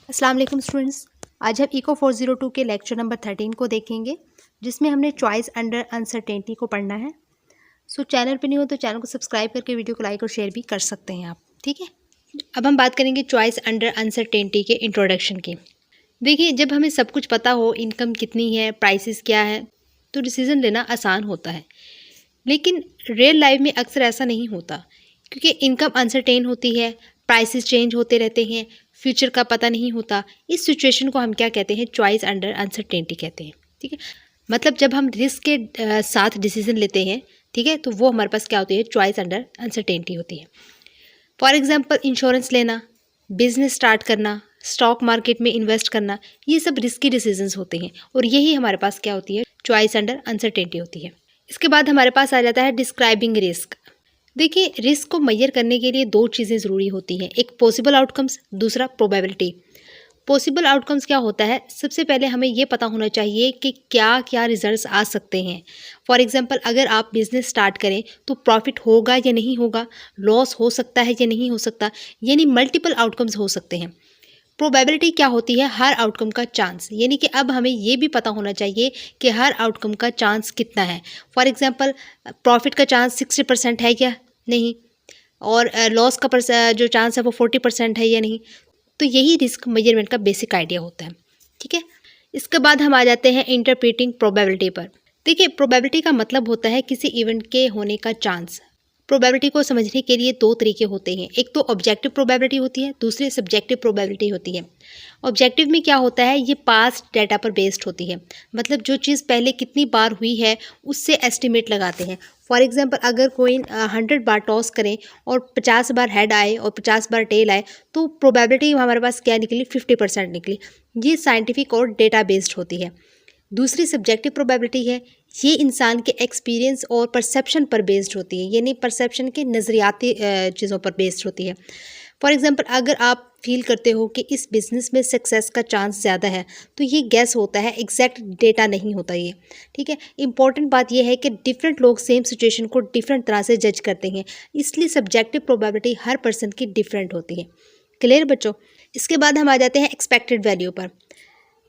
अस्सलाम वालेकुम स्टूडेंट्स। आज हम इको 402 के लेक्चर नंबर 13 को देखेंगे, जिसमें हमने चॉइस अंडर अनसर्टेनिटी को पढ़ना है। चैनल पे नहीं हो तो चैनल को सब्सक्राइब करके वीडियो को लाइक और शेयर भी कर सकते हैं आप। ठीक है, अब हम बात करेंगे चॉइस अंडर अनसर्टेनिटी के इंट्रोडक्शन की। देखिए, जब हमें सब कुछ पता हो, इनकम कितनी है, प्राइसेस क्या है, तो डिसीज़न लेना आसान होता है। लेकिन रियल लाइफ में अक्सर ऐसा नहीं होता, क्योंकि इनकम अनसर्टेन होती है, प्राइसेस चेंज होते रहते हैं, फ्यूचर का पता नहीं होता। इस सिचुएशन को हम क्या कहते हैं? चॉइस अंडर अनसर्टेनिटी कहते हैं। ठीक है, मतलब जब हम रिस्क के साथ डिसीजन लेते हैं, ठीक है, तो वो हमारे पास क्या होती है? चॉइस अंडर अनसर्टेनिटी होती है। फॉर एग्जांपल, इंश्योरेंस लेना, बिजनेस स्टार्ट करना, स्टॉक मार्केट में इन्वेस्ट करना, ये सब रिस्की डिसीजंस होते हैं और यही हमारे पास क्या होती है? चॉइस अंडर अनसर्टेनिटी होती है। इसके बाद हमारे पास आ जाता है डिस्क्राइबिंग रिस्क। देखिए, रिस्क को मेजर करने के लिए दो चीज़ें ज़रूरी होती हैं, एक पॉसिबल आउटकम्स, दूसरा प्रोबेबिलिटी। पॉसिबल आउटकम्स क्या होता है? सबसे पहले हमें ये पता होना चाहिए कि क्या क्या रिजल्ट्स आ सकते हैं। फॉर एग्जांपल, अगर आप बिजनेस स्टार्ट करें तो प्रॉफिट होगा या नहीं होगा, लॉस हो सकता है या नहीं हो सकता, यानी मल्टीपल आउटकम्स हो सकते हैं। प्रोबेबिलिटी क्या होती है? हर आउटकम का चांस, यानी कि अब हमें ये भी पता होना चाहिए कि हर आउटकम का चांस कितना है। फॉर एग्जांपल, प्रॉफिट का चांस 60% है या नहीं, और लॉस का जो चांस है वो 40% है या नहीं। तो यही रिस्क मेजरमेंट का बेसिक आइडिया होता है। ठीक है, इसके बाद हम आ जाते हैं इंटरप्रेटिंग प्रोबेबिलिटी पर। देखिए, प्रोबेबिलिटी का मतलब होता है किसी इवेंट के होने का चांस। प्रोबेबिलिटी को समझने के लिए दो तरीके होते हैं, एक तो ऑब्जेक्टिव प्रोबेबिलिटी होती है, दूसरी सब्जेक्टिव प्रोबेबिलिटी होती है। ऑब्जेक्टिव में क्या होता है? ये पास्ट डाटा पर बेस्ड होती है, मतलब जो चीज़ पहले कितनी बार हुई है उससे एस्टिमेट लगाते हैं। फॉर एग्जांपल, अगर कोई 100 बार टॉस करें और 50 बार हेड आए और 50 बार टेल आए, तो प्रोबेबिलिटी हमारे पास क्या निकली? 50% निकली। ये साइंटिफिक और डेटा बेस्ड होती है। दूसरी सब्जेक्टिव प्रोबेबिलिटी है, ये इंसान के एक्सपीरियंस और परसेप्शन पर बेस्ड होती है, यानी परसेप्शन के नज़रियाती चीज़ों पर बेस्ड होती है। फॉर एग्जांपल, अगर आप फील करते हो कि इस बिज़नेस में सक्सेस का चांस ज़्यादा है, तो ये गैस होता है, एग्जैक्ट डेटा नहीं होता ये। ठीक है, इंपॉर्टेंट बात यह है कि डिफरेंट लोग सेम सिचुएशन को डिफरेंट तरह से जज करते हैं, इसलिए सब्जेक्टिव प्रोबेबिलिटी हर पर्सन की डिफरेंट होती है। क्लियर बच्चों? इसके बाद हम आ जाते हैं एक्सपेक्टेड वैल्यू पर।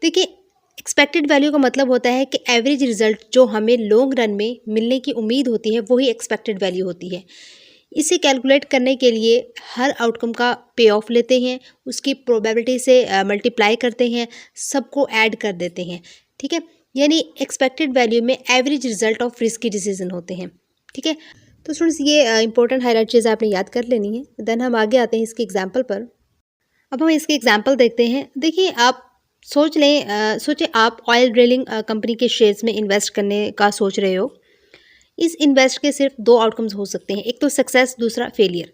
देखिए, एक्सपेक्टेड वैल्यू का मतलब होता है कि एवरेज रिजल्ट जो हमें लॉन्ग रन में मिलने की उम्मीद होती है, वही एक्सपेक्टेड वैल्यू होती है। इसे कैलकुलेट करने के लिए हर आउटकम का पे ऑफ लेते हैं, उसकी प्रोबेबिलिटी से मल्टीप्लाई करते हैं, सबको ऐड कर देते हैं। ठीक है, यानी एक्सपेक्टेड वैल्यू में average result of risky decision होते हैं। ठीक है, तो स्टूडेंट्स, ये इंपॉर्टेंट हाईलाइट चीज़ आपने याद कर लेनी है। देन हम आगे आते हैं इसके एग्जाम्पल पर। अब हम इसके एग्जाम्पल देखते हैं। देखिए, आप सोचें आप ऑयल ड्रिलिंग कंपनी के शेयर्स में इन्वेस्ट करने का सोच रहे हो। इस इन्वेस्ट के सिर्फ दो आउटकम्स हो सकते हैं, एक तो सक्सेस, दूसरा फेलियर।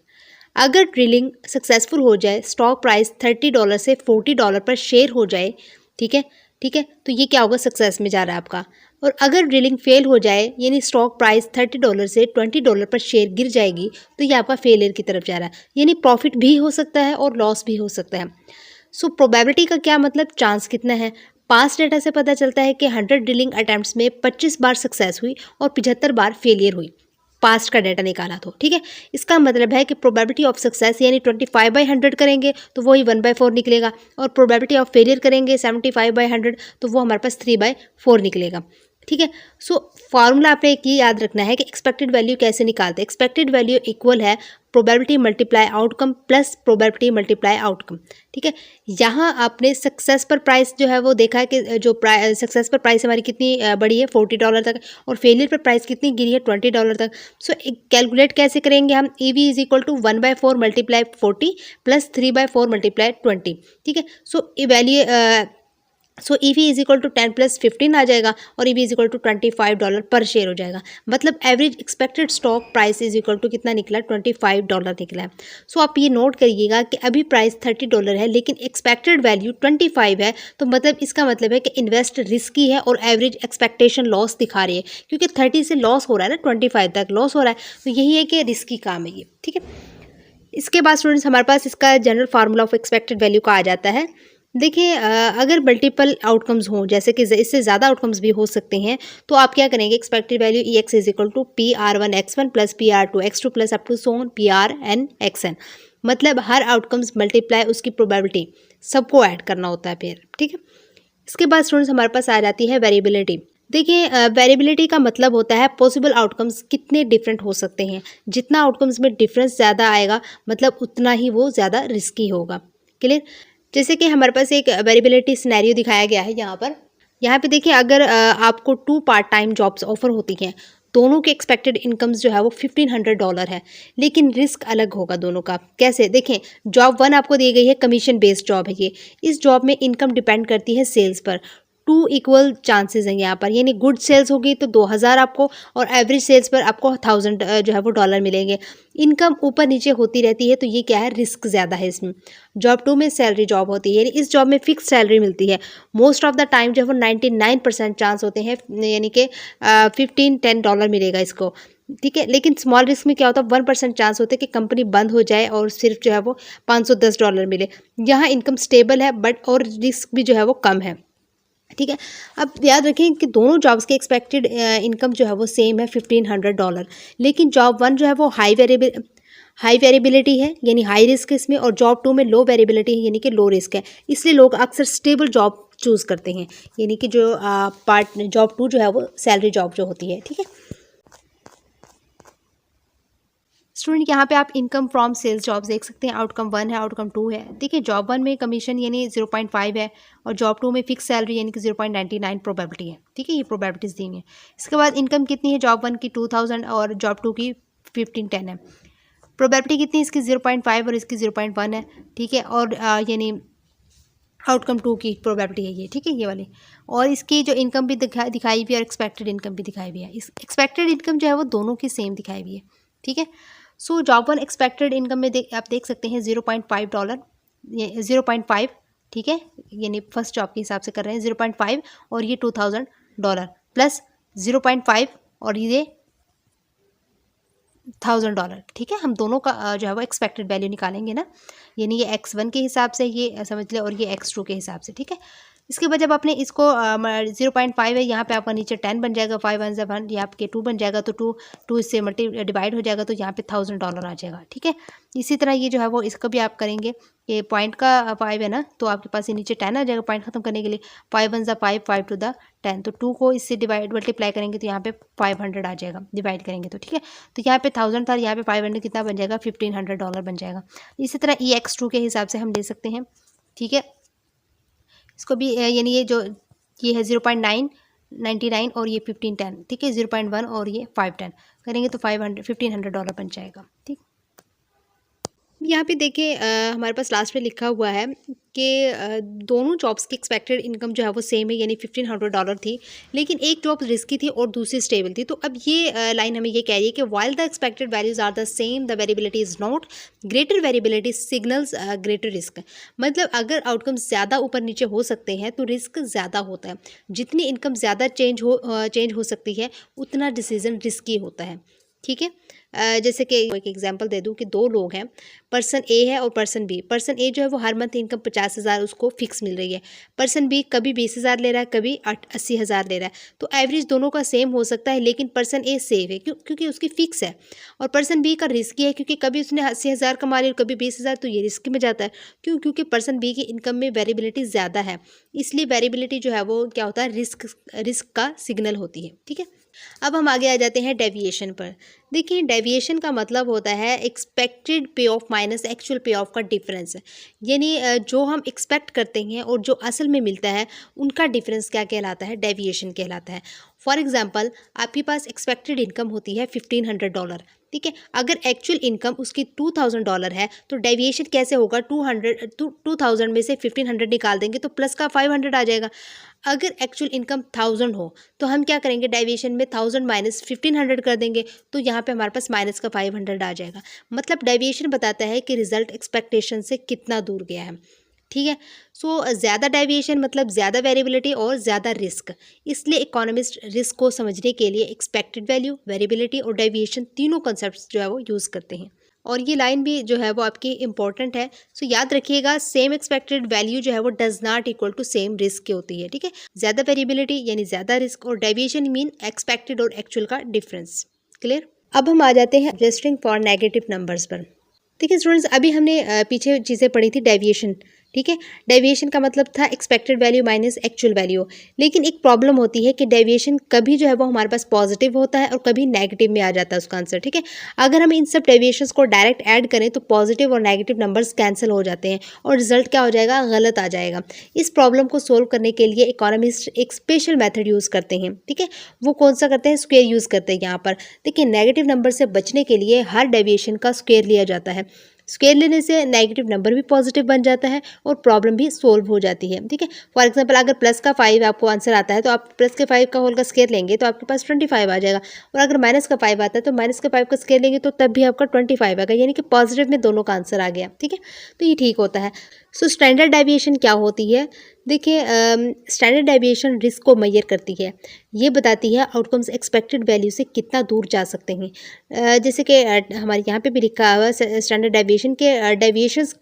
अगर ड्रिलिंग सक्सेसफुल हो जाए, स्टॉक प्राइस $30 से $40 पर शेयर हो जाए, ठीक है, ठीक है, तो ये क्या होगा? सक्सेस में जा रहा है आपका। और अगर ड्रिलिंग फेल हो जाए, यानी स्टॉक प्राइस $30 से $20 पर शेयर गिर जाएगी, तो ये आपका फेलियर की तरफ जा रहा है, यानी प्रॉफिट भी हो सकता है और लॉस भी हो सकता है। प्रोबेबिलिटी का क्या मतलब? चांस कितना है। पास्ट डेटा से पता चलता है कि 100 ड्रिलिंग अटैम्प्ट्स में 25 बार सक्सेस हुई और 75 बार फेलियर हुई। पास्ट का डाटा निकाला तो ठीक है, इसका मतलब है कि प्रोबेबिलिटी ऑफ सक्सेस यानी 25/100 करेंगे तो वही 1/4 निकलेगा, और प्रोबेबिलिटी ऑफ फेलियर करेंगे 75/100 तो वो हमारे पास 3/4 निकलेगा। ठीक है, फार्मूला आपने एक ये याद रखना है कि एक्सपेक्टेड वैल्यू कैसे निकालते हैं। एक्सपेक्टेड वैल्यू इक्वल है probability multiply outcome plus probability multiply outcome. ठीक है, यहाँ आपने सक्सेस पर प्राइस जो है वो देखा है कि जो सक्सेस पर प्राइस हमारी कितनी बढ़ी है? $40 तक, और फेलियर पर प्राइस कितनी गिरी है? $20 तक। कैलकुलेट कैसे करेंगे हम? EV is equal to 1/4 multiply 40 plus 3/4 multiply 20। ठीक है, EV is equal to 10 plus 15 आ जाएगा, और EV इज इक्वल टू $25 पर शेयर हो जाएगा। मतलब average expected stock price is equal to कितना निकला? $25 निकला है। आप ये नोट करिएगा कि अभी प्राइस $30 है, लेकिन एक्सपेक्टेड वैल्यू 25 है, तो मतलब इसका मतलब है कि इन्वेस्ट रिस्की है और एवरेज एक्सपेक्टेशन लॉस दिखा रही है, क्योंकि 30 से लॉस हो रहा है ना, 25 तक लॉस हो रहा है, तो यही है कि रिस्की काम है ये। ठीक है, इसके बाद स्टूडेंट्स हमारे पास इसका general formula of expected value का आ जाता है। देखिए, अगर मल्टीपल आउटकम्स हों, जैसे कि इससे ज़्यादा आउटकम्स भी हो सकते हैं, तो आप क्या करेंगे? Expected value EX is equal to PR1X1 plus PR2X2 plus up to सोन PRN XN। मतलब हर आउटकम्स मल्टीप्लाई उसकी प्रोबेबिलिटी। सबको ऐड करना होता है फिर, ठीक है। इसके बाद स्टूडेंट्स हमारे पास आ जाती है वेरिएबिलिटी। देखिए वेरिएबिलिटी का मतलब होता है पॉसिबल आउटकम्स कितने डिफरेंट हो सकते हैं। जितना आउटकम्स में डिफरेंस ज़्यादा आएगा मतलब उतना ही वो ज़्यादा रिस्की होगा। क्लियर। जैसे कि हमारे पास एक वेरिएबिलिटी सिनेरियो दिखाया गया है यहाँ पर। यहाँ पे देखिए अगर आपको 2 पार्ट टाइम जॉब्स ऑफर होती हैं, दोनों के एक्सपेक्टेड इनकम्स जो है वो $1500 है, लेकिन रिस्क अलग होगा दोनों का। कैसे देखें, जॉब 1 आपको दी गई है, कमीशन बेस्ड जॉब है ये। इस जॉब में इनकम डिपेंड करती है सेल्स पर। 2 इक्वल चांसेस हैं यहाँ पर, यानी गुड सेल्स होगी तो 2000 आपको, और एवरेज सेल्स पर आपको 1000 जो है वो डॉलर मिलेंगे। इनकम ऊपर नीचे होती रहती है, तो ये क्या है, रिस्क ज़्यादा है इसमें। जॉब 2 में सैलरी जॉब होती है, यानी इस जॉब में फिक्स सैलरी मिलती है। मोस्ट ऑफ द टाइम जो है वो 99% चांस होते हैं, यानी कि $15-10 मिलेगा इसको, ठीक है। लेकिन स्मॉल रिस्क में क्या होता है, 1% चांस होते हैं कि कंपनी बंद हो जाए और सिर्फ जो है वो $510 मिले। यहाँ इनकम स्टेबल है बट और रिस्क भी जो है वो कम है, ठीक है। अब याद रखें कि दोनों जॉब्स के एक्सपेक्टेड इनकम जो है वो सेम है, $1500, लेकिन जॉब 1 जो है वो हाई वेरिएबिलिटी है, यानी हाई रिस्क है इसमें, और जॉब 2 में लो वेरिएबिलिटी है, यानी कि लो रिस्क है। इसलिए लोग अक्सर स्टेबल जॉब चूज़ करते हैं, यानी कि जो जॉब 2 जो है वो सैलरी जॉब जो होती है, ठीक है। स्टूडेंट यहाँ पे आप इनकम फ्रॉम सेल्स जॉब्स देख सकते हैं। आउटकम 1 है, आउटकम 2 है। देखिए जॉब 1 में कमीशन यानी 0.5 है, और जॉब 2 में फिक्स सैलरी यानी कि 0.99 प्रोबेबिलिटी है, ठीक है। ये प्रोबेबिलिटीज दी हैं। इसके बाद इनकम कितनी है, जॉब 1 की 2000 और जॉब 2 की 1510 है। प्रोबेबिलिटी कितनी है इसकी, 0.5 और इसकी 0.1 है, ठीक है। और यानी आउटकम 2 की प्रोबेबिलिटी है ये, ठीक है, ये वाली। और इसकी जो इनकम भी दिखाई हुई है और एक्सपेक्टेड इनकम भी दिखाई हुई है। इस एक्सपेक्टेड इनकम जो है वो दोनों की सेम दिखाई हुई है, ठीक है। सो जॉब 1 एक्सपेक्टेड इनकम में आप देख सकते हैं $0.5, ये 0.5, ठीक है, यानी फर्स्ट जॉब के हिसाब से कर रहे हैं 0.5, और ये $2000 प्लस 0.5 और ये $1000, ठीक है। हम दोनों का जो है वो एक्सपेक्टेड वैल्यू निकालेंगे ना, यानी ये x1 के हिसाब से ये समझ ले, और ये x2 के हिसाब से, ठीक है। इसके बाद जब आपने इसको 0.5 है, यहाँ पे आपका नीचे 10 बन जाएगा, 5 1 से 1, ये आपके 2 बन जाएगा, तो 2 इससे डिवाइड हो जाएगा, तो यहाँ पे $1000 आ जाएगा, ठीक है। इसी तरह ये जो है वो इसका भी आप करेंगे कि पॉइंट का 5 है ना, तो आपके पास ये नीचे 10 आ जाएगा पॉइंट खत्म करने के लिए। 5 1 5, 5 2 10, तो 2 को इससे मल्टीप्लाई करेंगे तो यहाँ पे 500 आ जाएगा, डिवाइड करेंगे तो, ठीक है। तो यहाँ पे 1000 था, यहाँ पे 500 कितना बन जाएगा, $1500 बन जाएगा। इसी तरह EX2 के हिसाब से हम ले सकते हैं, ठीक है। इसको भी यानी ये है 0.999 और ये 1510, ठीक है, 0.1 और ये 510 करेंगे तो $1500 बन जाएगा, ठीक। यहाँ पे देखिए हमारे पास लास्ट में लिखा हुआ है कि दोनों जॉब्स की एक्सपेक्टेड इनकम जो है वो सेम है, यानी $1500 थी, लेकिन एक जॉब रिस्की थी और दूसरी स्टेबल थी। तो अब ये लाइन हमें ये कह रही है कि while the expected values are the same the variability is not, greater variability signals greater risk. मतलब अगर आउटकम्स ज़्यादा ऊपर नीचे हो सकते हैं तो रिस्क ज़्यादा होता है। जितनी इनकम ज़्यादा चेंज हो सकती है उतना डिसीजन रिस्की होता है, ठीक है। जैसे कि एक एग्जांपल दे दूं कि 2 लोग हैं, पर्सन ए है और पर्सन बी। पर्सन ए जो है वो हर मंथ इनकम 50,000 उसको फिक्स मिल रही है। पर्सन बी कभी 20,000 ले रहा है, कभी 80,000 ले रहा है। तो एवरेज दोनों का सेम हो सकता है, लेकिन पर्सन ए सेफ है क्योंकि उसकी फिक्स है, और पर्सन बी का रिस्की है क्योंकि कभी उसने 80,000 कमा लिया और कभी 20,000, तो ये रिस्क में जाता है। क्योंकि पर्सन बी की इनकम में वेरिएबिलिटी ज़्यादा है, इसलिए वेरिएबिलिटी जो है वो क्या होता है, रिस्क का सिग्नल होती है, ठीक है। अब हम आगे आ जाते हैं डेविएशन पर। देखिए डेविएशन का मतलब होता है एक्सपेक्टेड पे ऑफ माइनस एक्चुअल पे ऑफ का डिफरेंस, यानी जो हम एक्सपेक्ट करते हैं और जो असल में मिलता है उनका डिफरेंस क्या कहलाता है, डेविएशन कहलाता है। फॉर एग्जांपल आपके पास एक्सपेक्टेड इनकम होती है $1500, ठीक है। अगर एक्चुअल इनकम उसकी $2000 है तो डेविएशन कैसे होगा, 2000 में से 1500 निकाल देंगे तो प्लस का 500 आ जाएगा। अगर एक्चुअल इनकम 1000 हो तो हम क्या करेंगे, डेविएशन में 1000 माइनस 1500 कर देंगे, तो यहाँ पे हमारे पास माइनस का 500 आ जाएगा। मतलब डेविएशन बताता है कि रिजल्ट एक्सपेक्टेशन से कितना दूर गया है, ठीक है। सो ज़्यादा डेविएशन मतलब ज़्यादा वेरिएबिलिटी और ज़्यादा रिस्क। इसलिए इकोनॉमिस्ट रिस्क को समझने के लिए एक्सपेक्टेड वैल्यू, वेरिएबिलिटी और डेविएशन तीनों कॉन्सेप्ट्स जो है वो यूज़ करते हैं। और ये लाइन भी जो है वो आपकी इंपॉर्टेंट है, सो याद रखिएगा, सेम एक्सपेक्टेड वैल्यू जो है वो does not equal to same risk की होती है, ठीक है। ज़्यादा वेरिएबिलिटी यानी ज़्यादा रिस्क, और डेविएशन मीन एक्सपेक्टेड और एक्चुअल का डिफरेंस। क्लियर। अब हम आ जाते हैं एडजस्टिंग फॉर नेगेटिव नंबर्स पर। देखिए स्टूडेंट्स, अभी हमने पीछे चीज़ें पढ़ी थी डेविएशन, ठीक है। डेविएशन का मतलब था expected value minus actual value. लेकिन एक प्रॉब्लम होती है कि डेविएशन कभी जो है वो हमारे पास पॉजिटिव होता है और कभी नेगेटिव में आ जाता है उसका आंसर, ठीक है। अगर हम इन सब डेविएशंस को डायरेक्ट ऐड करें तो पॉजिटिव और नेगेटिव नंबर्स कैंसिल हो जाते हैं और रिजल्ट क्या हो जाएगा, गलत आ जाएगा। इस प्रॉब्लम को सोल्व करने के लिए इकोनॉमिस्ट एक स्पेशल मेथड यूज़ करते हैं, ठीक है। वो कौन सा करते हैं, स्क्वायर यूज़ करते हैं यहाँ पर। देखिए नेगेटिव नंबर से बचने के लिए हर डेविएशन का स्क्वायर लिया जाता है। स्क्वायर लेने से नेगेटिव नंबर भी पॉजिटिव बन जाता है और प्रॉब्लम भी सोल्व हो जाती है, ठीक है। फॉर एग्जांपल अगर प्लस का 5 आपको आंसर आता है तो आप प्लस के 5 का होल का स्क्वायर लेंगे तो आपके पास 25 आ जाएगा। और अगर माइनस का 5 आता है तो माइनस का 5 का स्क्वायर लेंगे तो तब भी आपका 25 आएगा, यानी कि पॉजिटिव में दोनों का आंसर आ गया, ठीक है। तो ये ठीक होता है। सो स्टैंडर्ड डेविएशन क्या होती है, देखिए स्टैंडर्ड डेविएशन रिस्क को मेजर करती है। ये बताती है आउटकम्स एक्सपेक्टेड वैल्यू से कितना दूर जा सकते हैं। जैसे कि हमारे यहाँ पे भी लिखा हुआ है स्टैंडर्ड डेविएशन के डेविएशंस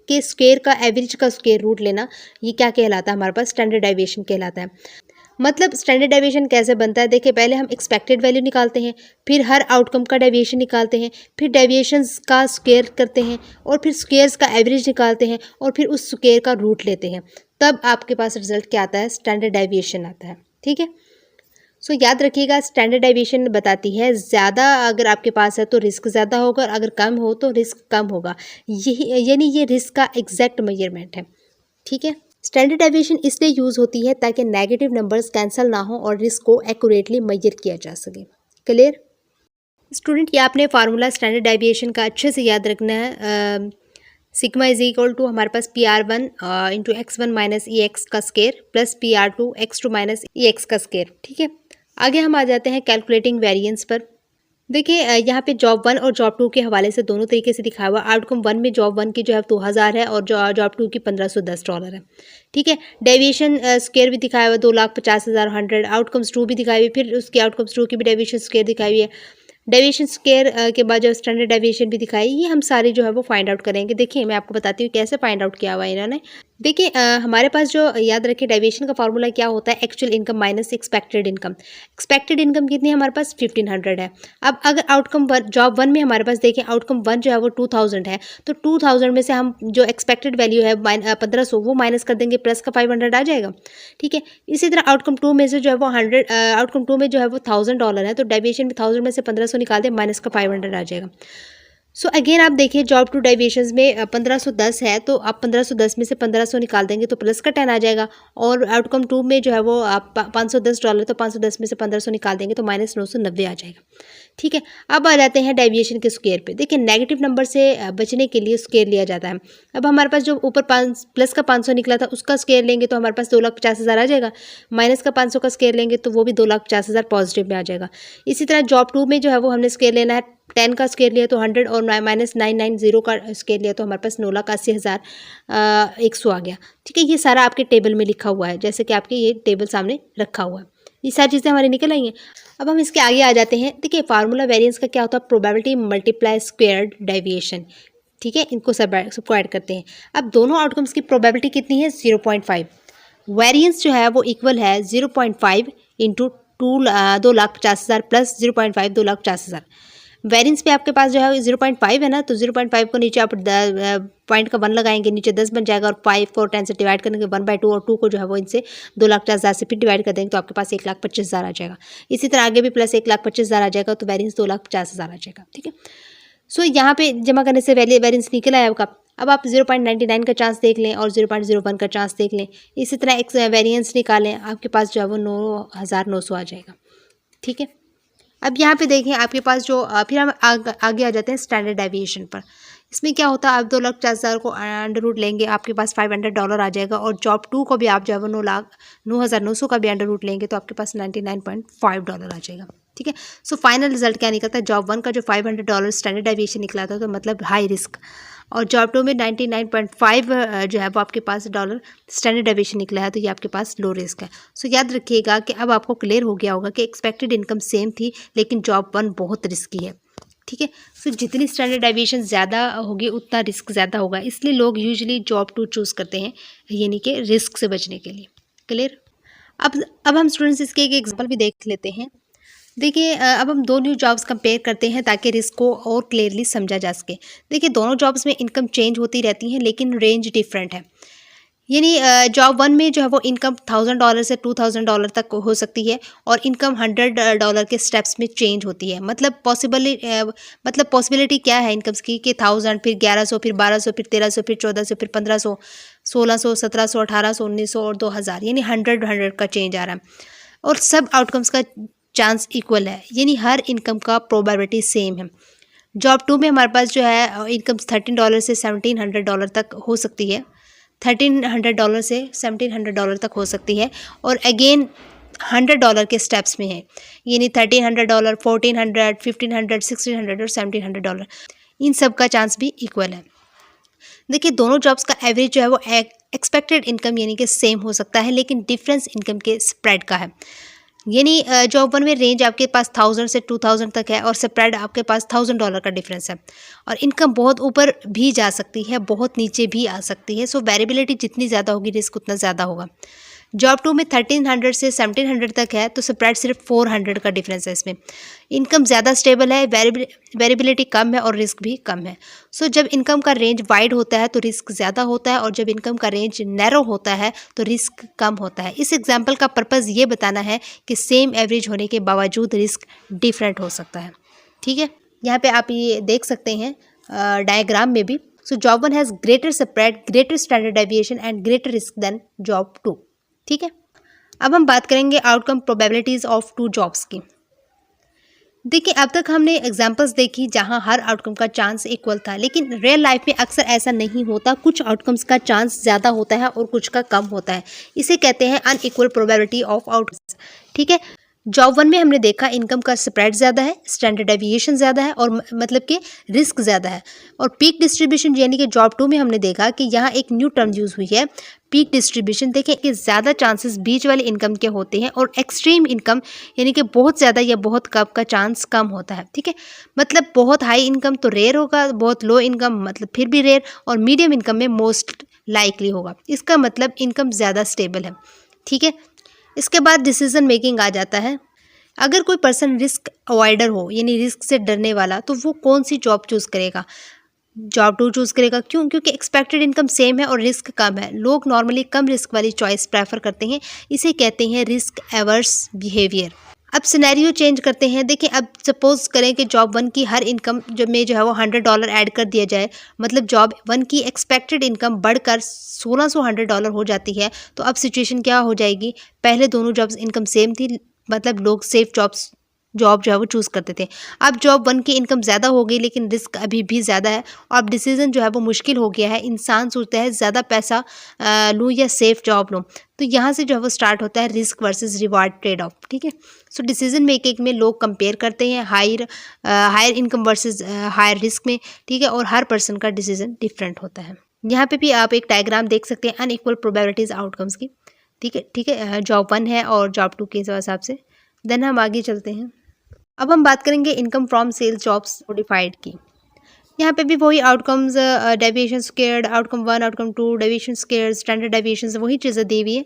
के स्क्वायर का एवरेज का स्क्वायर रूट लेना, ये क्या कहलाता है, हमारे पास स्टैंडर्ड डेविएशन कहलाता है। मतलब स्टैंडर्ड डेविएशन कैसे बनता है, देखिए पहले हम एक्सपेक्टेड वैल्यू निकालते हैं, फिर हर आउटकम का डेविएशन निकालते हैं, फिर डेविएशंस का स्क्वायर करते हैं और फिर स्क्वायर्स का एवरेज निकालते हैं और फिर उस स्क्वायर का रूट लेते हैं, तब आपके पास रिजल्ट क्या आता है, स्टैंडर्ड डेविएशन आता है, ठीक है। सो याद रखिएगा स्टैंडर्ड डेविएशन बताती है ज़्यादा अगर आपके पास है तो रिस्क ज़्यादा होगा और अगर कम हो तो रिस्क कम होगा, यही यानी ये रिस्क का एग्जैक्ट मेजरमेंट है, ठीक है। स्टैंडर्ड डेविएशन इसलिए यूज़ होती है ताकि नेगेटिव नंबर्स कैंसिल ना हो और रिस्क को एक्यूरेटली मेजर किया जा सके। क्लियर स्टूडेंट, ये आपने फार्मूला स्टैंडर्ड डेविएशन का अच्छे से याद रखना है। सिग्मा इज इक्वल टू हमारे पास PR1 into x1 minus EX का square plus PR2 x2 minus EX का स्केयर, ठीक है। आगे हम आ जाते हैं कैलकुलेटिंग वेरिएंस पर। देखिए यहाँ पे जॉब 1 और जॉब 2 के हवाले से दोनों तरीके से दिखाया हुआ। आउटकम 1 में जॉब 1 की जो है 2000 है और जॉब 2 की $1510 है, ठीक है। डेविएशन स्केयर भी दिखाया हुआ 2,50,000 100। आउटकम्स 2 भी दिखाई हुई, फिर उसके आउटकम्स 2 की भी डेविएशन स्केयर दिखाई हुई है। डेविएशन स्केयर के बाद जो स्टैंडर्ड डेविएशन भी दिखाई, ये हम सारे जो है वो फाइंड आउट करेंगे। देखिए मैं आपको बताती हूँ कैसे फाइंड आउट किया हुआ है इन्होंने। देखिए हमारे पास जो याद रखिए डेविएशन का फार्मूला क्या होता है, actual income minus expected income. Expected income कितनी है हमारे पास 1500 है। अब अगर आउटकम जॉब 1 में हमारे पास देखिए आउटकम 1 जो है वो 2000 है, तो 2000 में से हम जो एक्सपेक्टेड वैल्यू है 1500 वो माइनस कर देंगे, प्लस का 500 आ जाएगा, ठीक है। इसी तरह आउटकम 2 में से जो है वो 100 आउटकम 2 में जो है वो $1000 है, तो डेविएशन में 1000 में से 1500 निकाल दें, माइनस का 500 आ जाएगा। सो अगेन आप देखिए जॉब 2 डेविएशंस में 1510 है, तो आप 1510 में से 1500 निकाल देंगे तो प्लस का 10 आ जाएगा। और आउटकम 2 में जो है वो आप $510, तो 510 में से 1500 निकाल देंगे तो माइनस 990 आ जाएगा, ठीक है। अब आ जाते हैं डेविएशन के स्क्वायर पे। देखिए नेगेटिव नंबर से बचने के लिए स्क्वायर लिया जाता है। अब हमारे पास जो ऊपर प्लस का 500 निकला था उसका स्क्वायर लेंगे तो हमारे पास 2,50,000 आ जाएगा। माइनस का 500 का स्क्वायर लेंगे तो वो भी 2,50,000 पॉजिटिव में आ जाएगा। इसी तरह जॉब 2 में जो है वो हमने स्क्वायर लेना है, 10 का स्क्वायर लिया तो 100 और माइनस 990 का स्क्वायर लिया तो हमारे पास 9,80,100 आ गया, ठीक है। ये सारा आपके टेबल में लिखा हुआ है, जैसे कि आपके ये टेबल सामने रखा हुआ है, ये सारी चीज़ें हमारी निकल आई हैं। अब हम इसके आगे आ जाते हैं। देखिए फार्मूला वेरिएंस का क्या होता है, प्रोबेबिलिटी मल्टीप्लाई स्क्वायर्ड डेविएशन, ठीक है। इनको सबको ऐड करते हैं। अब दोनों आउटकम्स की प्रोबेबिलिटी कितनी है 0.5। वेरिएंस जो है वो इक्वल है 0.5 इंटू 2,50,000 प्लस 0.5 2,50,000। वेरिएंस पे आपके पास जो है 0.5 है ना, तो 0.5 को नीचे आप पॉइंट का 1 लगाएंगे, नीचे 10 बन जाएगा और 5 को 10 से डिवाइड करेंगे 1/2 और 2 को जो है वो इनसे 2,50,000 से फिर डिवाइड कर देंगे तो आपके पास 1,25,000 आ जाएगा। इसी तरह आगे भी प्लस 1,25,000 आ जाएगा, तो वेरिएंस 2,50,000 आ जाएगा, ठीक है। सो यहाँ पे जमा करने से वेरिएंस निकल आया आपका। अब आप 0.99 का चांस देख लें और 0.01 का चांस देख लें। इसी तरह एक वेरिएंस निकालें, आपके पास जो है वो 9,900 आ जाएगा, ठीक है। अब यहाँ पे देखें आपके पास जो फिर हम आगे आ जाते हैं स्टैंडर्ड डेविएशन पर। इसमें क्या होता है, आप 2,50,000 को अंडर रूट लेंगे, आपके पास $500 आ जाएगा। और जॉब 2 को भी आप जो है वो 9,900 का भी अंडर रूट लेंगे तो आपके पास $99.5 आ जाएगा, ठीक है। सो फाइनल रिजल्ट क्या निकलता है, जॉब 1 का जो $500 स्टैंडर्ड डेविएशन निकला था, तो मतलब हाई रिस्क, और जॉब 2 में 99.5 जो है वो आपके पास डॉलर स्टैंडर्ड डेविएशन निकला है, तो ये आपके पास लो रिस्क है। सो याद रखिएगा कि अब आपको क्लियर हो गया होगा कि एक्सपेक्टेड इनकम सेम थी लेकिन जॉब 1 बहुत रिस्की है, ठीक है। सो जितनी स्टैंडर्ड डेविएशन ज़्यादा होगी उतना रिस्क ज़्यादा होगा, इसलिए लोग यूजुअली जॉब 2 चूज़ करते हैं, यानी कि रिस्क से बचने के लिए। क्लियर। अब हम स्टूडेंट्स इसके एक एग्जाम्पल भी देख लेते हैं। देखिए अब हम दो न्यू जॉब्स कंपेयर करते हैं ताकि रिस्क को और क्लियरली समझा जा सके। देखिए दोनों जॉब्स में इनकम चेंज होती रहती हैं लेकिन रेंज डिफरेंट है। यानी जॉब 1 में जो है वो इनकम $1000 से $2000 तक हो सकती है और इनकम $100 के स्टेप्स में चेंज होती है। मतलब पॉसिबिलिटी क्या है इनकम्स की कि 1000 फिर 1100 फिर 1200 फिर 1300 फिर 1400 फिर 1500 1600 1700 1800 1900 और 2000, यानी 100 का चेंज आ रहा है और सब आउटकम्स का चांस इक्वल है, यानी हर इनकम का प्रोबेबिलिटी सेम है। जॉब 2 में हमारे पास जो है इनकम्स $13 से $1700 तक हो सकती है, $1300 से $1700 तक हो सकती है और अगेन $100 के स्टेप्स में है, यानी $1300 $1400 $1500 $1600 और $1700, इन सब का चांस भी इक्वल है। देखिए दोनों जॉब्स का एवरेज जो है वो एक्सपेक्टेड इनकम यानी कि सेम हो सकता है, लेकिन डिफरेंस इनकम के स्प्रेड का है। यानी जॉब 1 में रेंज आपके पास 1000 से 2000 तक है और स्प्रेड आपके पास $1000 का डिफरेंस है और इनकम बहुत ऊपर भी जा सकती है, बहुत नीचे भी आ सकती है। सो वेरिएबिलिटी जितनी ज़्यादा होगी रिस्क उतना ज़्यादा होगा। जॉब 2 में 1300 से 1700 तक है तो स्प्रेड सिर्फ 400 का डिफरेंस है। इसमें इनकम ज़्यादा स्टेबल है, वेरिएबिलिटी कम है और रिस्क भी कम है। सो जब इनकम का रेंज वाइड होता है तो रिस्क ज़्यादा होता है और जब इनकम का रेंज नैरो होता है तो रिस्क कम होता है। इस एग्जाम्पल का पर्पज़ ये बताना है कि सेम एवरेज होने के बावजूद रिस्क डिफरेंट हो सकता है। ठीक है, यहाँ पे आप ये देख सकते हैं डायग्राम में भी। So job 1 has greater spread, greater standard deviation and greater risk than job 2। ठीक है, अब हम बात करेंगे आउटकम प्रोबेबिलिटीज़ ऑफ 2 जॉब्स की। देखिए अब तक हमने एग्जांपल्स देखी जहां हर आउटकम का चांस इक्वल था, लेकिन रियल लाइफ में अक्सर ऐसा नहीं होता। कुछ आउटकम्स का चांस ज़्यादा होता है और कुछ का कम होता है। इसे कहते हैं अनइक्वल प्रोबेबिलिटी ऑफ आउटकम्स। ठीक है, जॉब 1 में हमने देखा इनकम का स्प्रेड ज़्यादा है, स्टैंडर्ड डेविएशन ज़्यादा है और मतलब कि रिस्क ज़्यादा है। और पीक डिस्ट्रीब्यूशन यानी कि जॉब 2 में हमने देखा कि यहाँ एक न्यू टर्म यूज़ हुई है, पीक डिस्ट्रीब्यूशन। देखें कि ज़्यादा चांसेस बीच वाले इनकम के होते हैं और एक्सट्रीम इनकम यानी कि बहुत ज़्यादा या बहुत कम का चांस कम होता है। ठीक है, मतलब बहुत हाई इनकम तो रेयर होगा, बहुत लो इनकम मतलब फिर भी रेयर, और मीडियम इनकम में मोस्ट लाइकली होगा। इसका मतलब इनकम ज़्यादा स्टेबल है। ठीक है, इसके बाद डिसीजन मेकिंग आ जाता है। अगर कोई पर्सन रिस्क अवॉइडर हो यानी रिस्क से डरने वाला, तो वो कौन सी जॉब चूज़ करेगा? जॉब 2 चूज़ करेगा। क्यों? क्योंकि एक्सपेक्टेड इनकम सेम है और रिस्क कम है। लोग नॉर्मली कम रिस्क वाली चॉइस प्रेफर करते हैं। इसे कहते हैं रिस्क एवर्स बिहेवियर। अब सिनेरियो चेंज करते हैं। देखिए अब सपोज करें कि जॉब 1 की हर इनकम में जो है वो $100 ऐड कर दिया जाए, मतलब जॉब 1 की एक्सपेक्टेड इनकम बढ़कर $1600 हो जाती है। तो अब सिचुएशन क्या हो जाएगी? पहले दोनों जॉब्स इनकम सेम थी, मतलब लोग सेफ जॉब जो है वो चूज़ करते थे। अब जॉब 1 की इनकम ज़्यादा हो गई लेकिन रिस्क अभी भी ज़्यादा है और अब डिसीजन जो है वो मुश्किल हो गया है। इंसान सोचता है ज़्यादा पैसा लूँ या सेफ जॉब लूँ। तो यहाँ से जो है वो स्टार्ट होता है risk versus reward trade off. ठीक है, सो डिसीजन मेकिंग में लोग कंपेयर करते हैं higher income versus higher risk में। ठीक है, और हर पर्सन का डिसीजन डिफरेंट होता है। यहाँ पे भी आप एक डायग्राम देख सकते हैं अनइक्वल प्रोबेबिलिटीज़ आउटकम्स की। ठीक है, जॉब 1 है और जॉब 2 के हिसाब से। देन हम आगे चलते हैं। अब हम बात करेंगे income from sales jobs modified की। यहाँ पे भी वही outcomes, deviation squared, outcome 1 outcome 2, deviation squared, standard deviation, वही चीज़ें दी हुई है।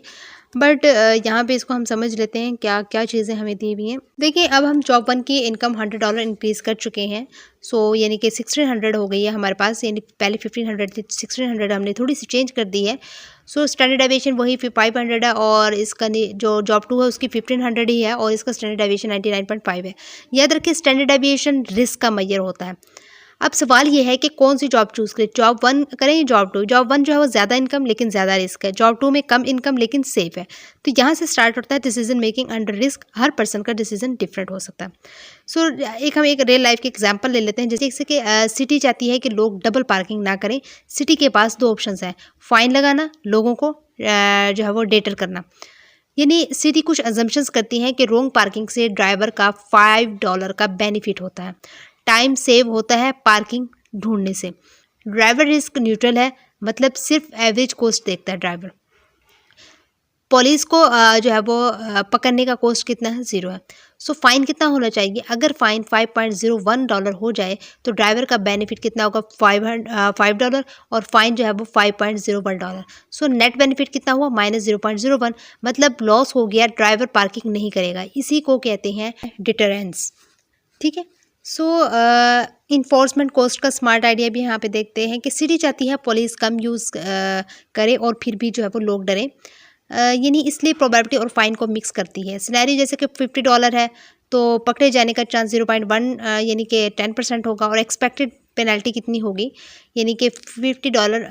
बट यहाँ पे इसको हम समझ लेते हैं क्या क्या चीज़ें हमें दी हुई हैं। देखिए अब हम जॉब 1 की इनकम $100 इंक्रीज़ कर चुके हैं। सो यानी कि 1600 हो गई है हमारे पास, यानी पहले 1500 थी, 1600 हमने थोड़ी सी चेंज कर दी है। सो स्टैंडर्ड डेविएशन वही 500 है और इसका जो जॉब 2 है उसकी 1500 ही है और इसका स्टैंडर्ड डेविएशन 99.5 है। याद रखिए स्टैंडर्ड डेविएशन रिस्क का मेजर होता है। अब सवाल ये है कि कौन सी जॉब चूज़ करें, जॉब 1 करें या जॉब 2। जॉब 1 जो है वो ज़्यादा इनकम लेकिन ज़्यादा रिस्क है, जॉब 2 में कम इनकम लेकिन सेफ है। तो यहाँ से स्टार्ट होता है डिसीजन मेकिंग अंडर रिस्क। हर पर्सन का डिसीजन डिफरेंट हो सकता है। सो हम एक रियल लाइफ के एग्जांपल ले लेते हैं। जैसे कि सिटी चाहती है कि लोग डबल पार्किंग ना करें। सिटी के पास 2 ऑप्शंस हैं, फ़ाइन लगाना, लोगों को जो है वो डेटर करना। यानी सिटी कुछ अजम्पशंस करती हैं कि रोंग पार्किंग से ड्राइवर का $5 का बेनिफिट होता है, टाइम सेव होता है पार्किंग ढूंढने से, ड्राइवर रिस्क न्यूट्रल है, मतलब सिर्फ एवरेज कॉस्ट देखता है ड्राइवर। पुलिस को जो है वो पकड़ने का कॉस्ट कितना है? 0 है। सो फाइन कितना होना चाहिए? अगर फाइन $5.01 हो जाए तो ड्राइवर का बेनिफिट कितना होगा? $5 और फाइन जो है वो $5.01। सो नेट बेनिफिट कितना हुआ? -0.01, मतलब लॉस हो गया, ड्राइवर पार्किंग नहीं करेगा। इसी को कहते हैं डिटरेंस। ठीक है, सो इन्फोर्समेंट कॉस्ट का स्मार्ट आइडिया भी यहाँ पे देखते हैं कि सिटी चाहती है पुलिस कम यूज़ करे और फिर भी जो है वो लोग डरें, यानी इसलिए प्रोबेबिलिटी और फाइन को मिक्स करती है। सिनेरियो जैसे कि $50 है तो पकड़े जाने का चांस 0.1 यानी कि 10% होगा, और एक्सपेक्टेड पेनल्टी कितनी होगी, यानी कि $50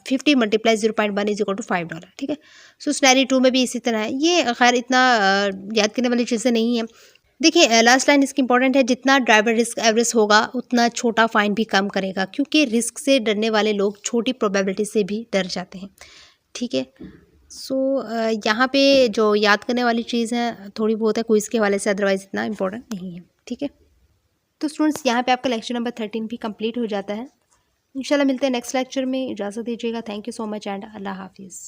50 मल्टीप्लाई 0.1 इज इक्वल टू $5। ठीक है। सो सिनेरियो 2 में भी इसी तरह है। ये खैर इतना याद करने वाली चीज़ें नहीं है। देखिए लास्ट लाइन इसकी इंपॉर्टेंट है, जितना ड्राइवर रिस्क एवरेज होगा उतना छोटा फाइन भी कम करेगा, क्योंकि रिस्क से डरने वाले लोग छोटी प्रोबेबिलिटी से भी डर जाते हैं। ठीक है। सो यहाँ पे जो याद करने वाली चीज़ है थोड़ी बहुत है क्विज़ के हवाले से, अदरवाइज़ इतना इंपॉर्टेंट नहीं है। ठीक है। तो स्टूडेंट्स यहाँ पे आपका लेक्चर नंबर 13 भी कंप्लीट हो जाता है। इंशाल्लाह मिलते हैं नेक्स्ट लेक्चर में। इजाज़त दीजिएगा। Thank you so much and अल्लाह हाफिज़।